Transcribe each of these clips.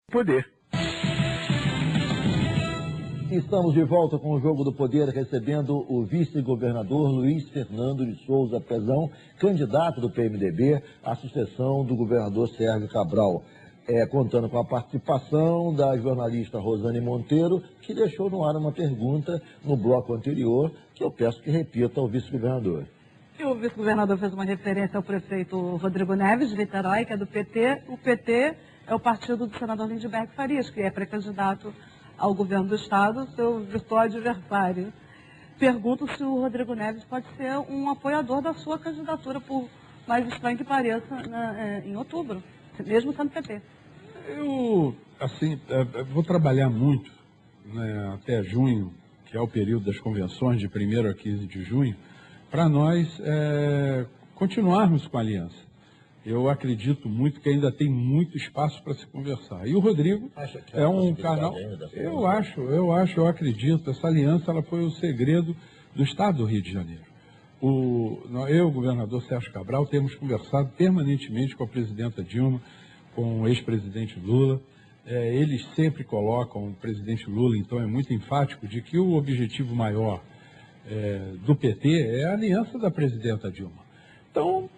Poder. Estamos de volta com o Jogo do Poder, recebendo o vice-governador Luiz Fernando de Souza Pezão, candidato do PMDB à sucessão do governador Sérgio Cabral. Contando com a participação da jornalista Rosane Monteiro, que deixou no ar uma pergunta no bloco anterior, que eu peço que repita ao vice-governador. O vice-governador fez uma referência ao prefeito Rodrigo Neves, de Niterói, que é do PT. O PT é o partido do senador Lindbergh Farias, que é pré-candidato ao governo do Estado, seu virtual adversário. Pergunto se o Rodrigo Neves pode ser um apoiador da sua candidatura, por mais estranho que pareça, em outubro, mesmo sendo PT. Eu vou trabalhar muito, né, até junho, que é o período das convenções, de 1º a 15 de junho, para nós continuarmos com a aliança. Eu acredito muito que ainda tem muito espaço para se conversar. E o Rodrigo é um canal... Eu acredito. Essa aliança ela foi o segredo do Estado do Rio de Janeiro. Eu, o governador Sérgio Cabral, temos conversado permanentemente com a presidenta Dilma, com o ex-presidente Lula. Eles sempre colocam o presidente Lula, então é muito enfático, de que o objetivo maior do PT é a aliança da presidenta Dilma. Então,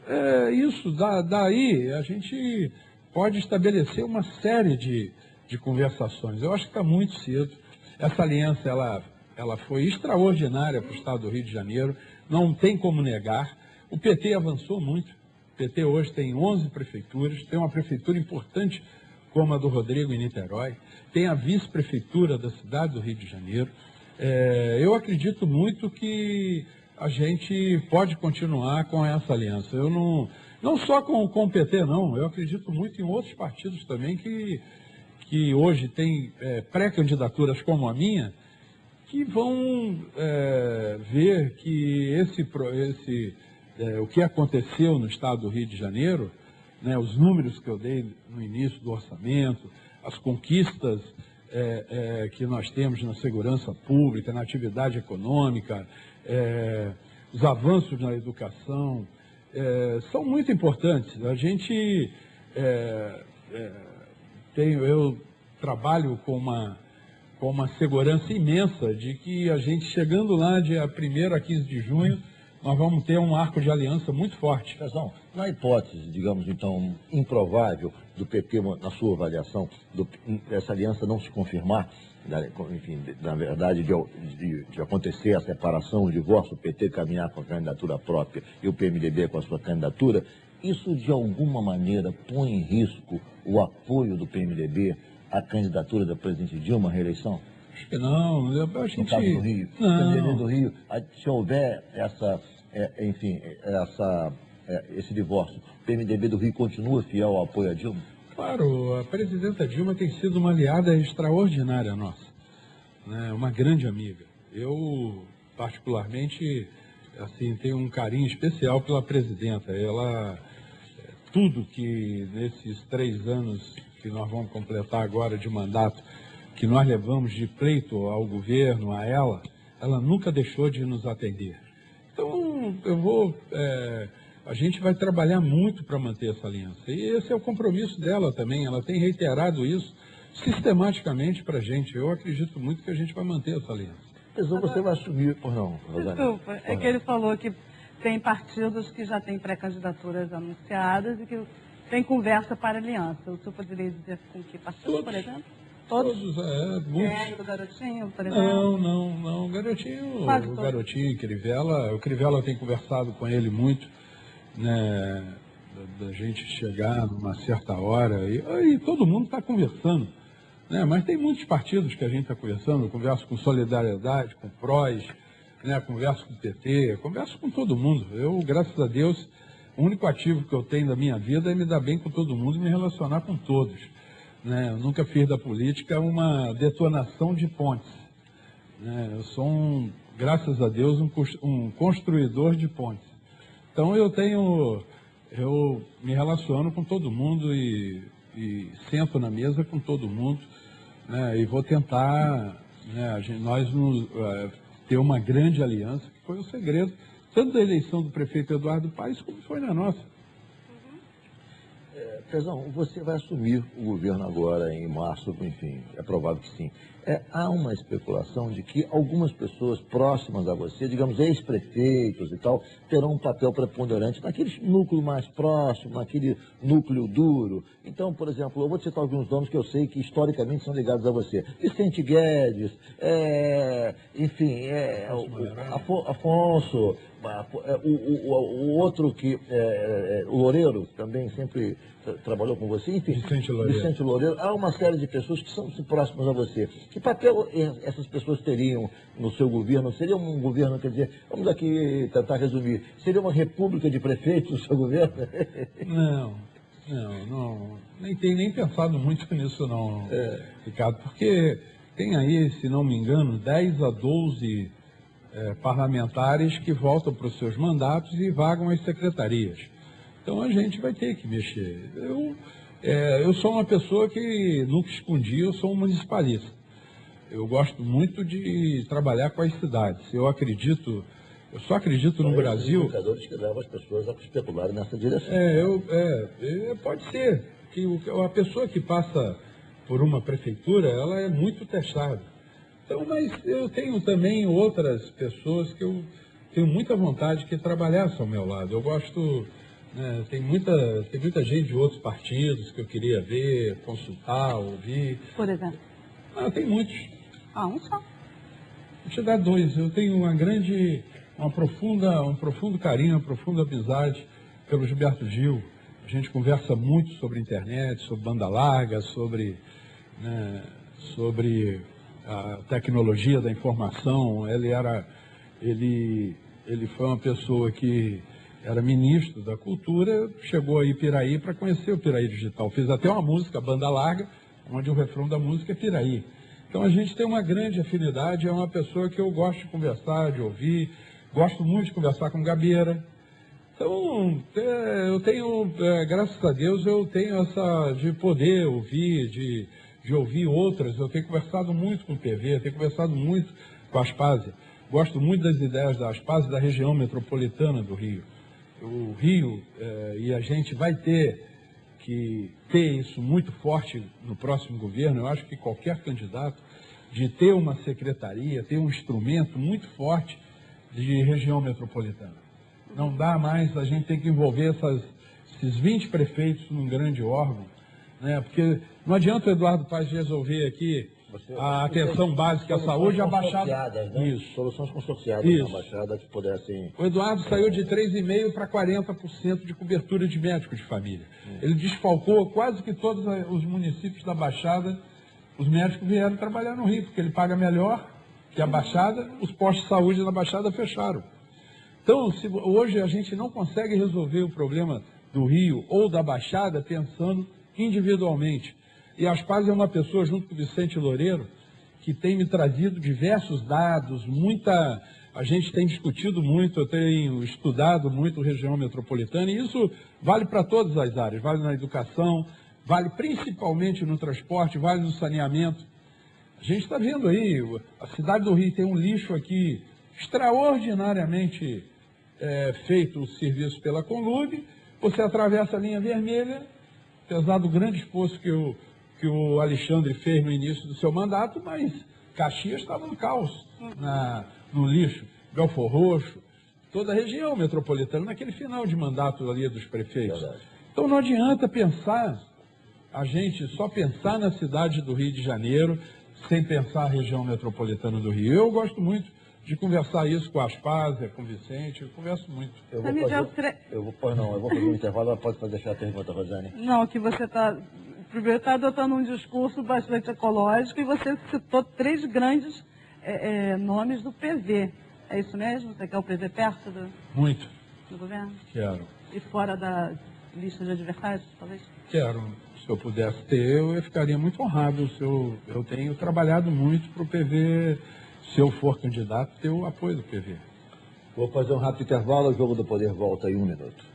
daí a gente pode estabelecer uma série de conversações. Eu acho que está muito cedo. Essa aliança ela foi extraordinária para o Estado do Rio de Janeiro, não tem como negar. O PT avançou muito. O PT hoje tem 11 prefeituras, tem uma prefeitura importante como a do Rodrigo em Niterói, tem a vice-prefeitura da cidade do Rio de Janeiro. Eu acredito muito que a gente pode continuar com essa aliança. Eu não só com o PT, não. Eu acredito muito em outros partidos também que hoje têm pré-candidaturas como a minha, que vão ver que o que aconteceu no Estado do Rio de Janeiro, né, os números que eu dei no início do orçamento, as conquistas que nós temos na segurança pública, na atividade econômica, os avanços na educação, são muito importantes. A gente eu trabalho com uma segurança imensa de que a gente, chegando lá dia 1º a 15 de junho, nós vamos ter um arco de aliança muito forte. Pezão, na hipótese, digamos então, improvável do PT, na sua avaliação, essa aliança não se confirmar, enfim, na verdade, de acontecer a separação, o divórcio, o PT caminhar com a candidatura própria e o PMDB com a sua candidatura, isso de alguma maneira põe em risco o apoio do PMDB à candidatura da presidente Dilma à reeleição? Acho que não. A gente... No caso do Rio, não. Do Rio, se houver esse divórcio, o PMDB do Rio continua fiel ao apoio a Dilma? Claro, a presidenta Dilma tem sido uma aliada extraordinária nossa, né? Uma grande amiga. Eu, particularmente, tenho um carinho especial pela presidenta. Ela, tudo que nesses 3 anos que nós vamos completar agora de mandato, que nós levamos de pleito ao governo, a ela nunca deixou de nos atender. Então, a gente vai trabalhar muito para manter essa aliança. E esse é o compromisso dela também. Ela tem reiterado isso sistematicamente para a gente. Eu acredito muito que a gente vai manter essa aliança. Você vai assumir, ou não, Rosane? Desculpa, que ele falou que tem partidos que já têm pré-candidaturas anunciadas e que tem conversa para aliança. O senhor poderia dizer com que partido, por exemplo? Todos, muitos. Do Garotinho, por exemplo? Não. O Garotinho, o Crivella tem conversado com ele muito, né, da gente chegar numa certa hora, e todo mundo está conversando, né, mas tem muitos partidos que a gente está conversando. Eu converso com Solidariedade, com PROS, né, converso com o PT, converso com todo mundo. Eu, graças a Deus, o único ativo que eu tenho da minha vida é me dar bem com todo mundo e me relacionar com todos. Eu nunca fiz da política uma detonação de pontes. Eu sou, graças a Deus, um construidor de pontes. Então eu me relaciono com todo mundo e sento na mesa com todo mundo, né, e vou tentar, né, ter uma grande aliança, que foi o segredo, tanto da eleição do prefeito Eduardo Paes, como foi na nossa. Pezão, você vai assumir o governo agora em março, enfim, é provável que sim. Há uma especulação de que algumas pessoas próximas a você, digamos, ex-prefeitos e tal, terão um papel preponderante naquele núcleo mais próximo, naquele núcleo duro. Então, por exemplo, eu vou citar alguns nomes que eu sei que historicamente são ligados a você. Vicente Guedes, enfim, Afonso, o outro que, o Loureiro, também sempre trabalhou com você, enfim, Vicente Loureiro. Há uma série de pessoas que são próximas a você. Que papel essas pessoas teriam no seu governo? Seria um governo, quer dizer, vamos aqui tentar resumir, seria uma república de prefeitos no seu governo? Não, nem tenho nem pensado muito nisso não, Ricardo, porque tem aí, se não me engano, 10 a 12 parlamentares que voltam para os seus mandatos e vagam as secretarias. Então a gente vai ter que mexer. Eu sou uma pessoa que nunca escondi, eu sou um municipalista. Eu gosto muito de trabalhar com as cidades. Eu só acredito no Brasil... Os indicadores que levam as pessoas a especularem nessa direção. Pode ser que a pessoa que passa por uma prefeitura, ela é muito testada. Então, mas eu tenho também outras pessoas que eu tenho muita vontade de trabalhassem ao meu lado. Eu gosto... Tem muita gente de outros partidos que eu queria ver, consultar, ouvir. Por exemplo? Tem muitos. Um só. Vou te dar 2. Eu tenho um profundo carinho, uma profunda amizade pelo Gilberto Gil. A gente conversa muito sobre internet, sobre banda larga, sobre a tecnologia da informação. Ele foi uma pessoa que era ministro da Cultura, chegou a Piraí para conhecer o Piraí Digital. Fez até uma música, Banda Larga, onde o refrão da música é Piraí. Então a gente tem uma grande afinidade, é uma pessoa que eu gosto de conversar, de ouvir, gosto muito de conversar com Gabeira. Então, eu tenho, graças a Deus, eu tenho essa de poder ouvir, de ouvir outras. Eu tenho conversado muito com o PV, tenho conversado muito com a Aspásia. Gosto muito das ideias da Aspásia da região metropolitana do Rio. O Rio, e a gente vai ter que ter isso muito forte no próximo governo. Eu acho que qualquer candidato de ter uma secretaria, ter um instrumento muito forte de região metropolitana. Não dá mais, a gente tem que envolver esses 20 prefeitos num grande órgão, né? Porque não adianta o Eduardo Paes resolver aqui a atenção básica à saúde e a Baixada. Né? Isso. Soluções consorciadas na Baixada que pudessem... O Eduardo saiu de 3,5% para 40% de cobertura de médicos de família. Ele desfalcou quase que todos os municípios da Baixada. Os médicos vieram trabalhar no Rio, porque ele paga melhor que a Baixada. Os postos de saúde da Baixada fecharam. Então, hoje a gente não consegue resolver o problema do Rio ou da Baixada pensando individualmente. E a Aspásia é uma pessoa, junto com o Vicente Loureiro, que tem me trazido diversos dados, a gente tem discutido muito, eu tenho estudado muito a região metropolitana, e isso vale para todas as áreas, vale na educação, vale principalmente no transporte, vale no saneamento. A gente está vendo aí, a cidade do Rio tem um lixo aqui extraordinariamente feito o serviço pela Conlube, você atravessa a linha vermelha, apesar do grande esforço que o Alexandre fez no início do seu mandato, mas Caxias estava no caos, no lixo, Belfor Roxo, toda a região metropolitana, naquele final de mandato ali dos prefeitos. Verdade. Então não adianta a gente só pensar na cidade do Rio de Janeiro, sem pensar a região metropolitana do Rio. Eu gosto muito de conversar isso com a Aspásia, com o Vicente, eu converso muito. Eu vou fazer um intervalo, pode deixar a pergunta, Rosane. Não, que você primeiro está adotando um discurso bastante ecológico e você citou 3 grandes nomes do PV. É isso mesmo? Você quer o PV perto do governo? Quero. E fora da lista de adversários, talvez? Quero. Se eu pudesse ter, eu ficaria muito honrado. Eu tenho trabalhado muito para o PV, se eu for candidato, ter o apoio do PV. Vou fazer um rápido intervalo, o Jogo do Poder volta em 1 minuto.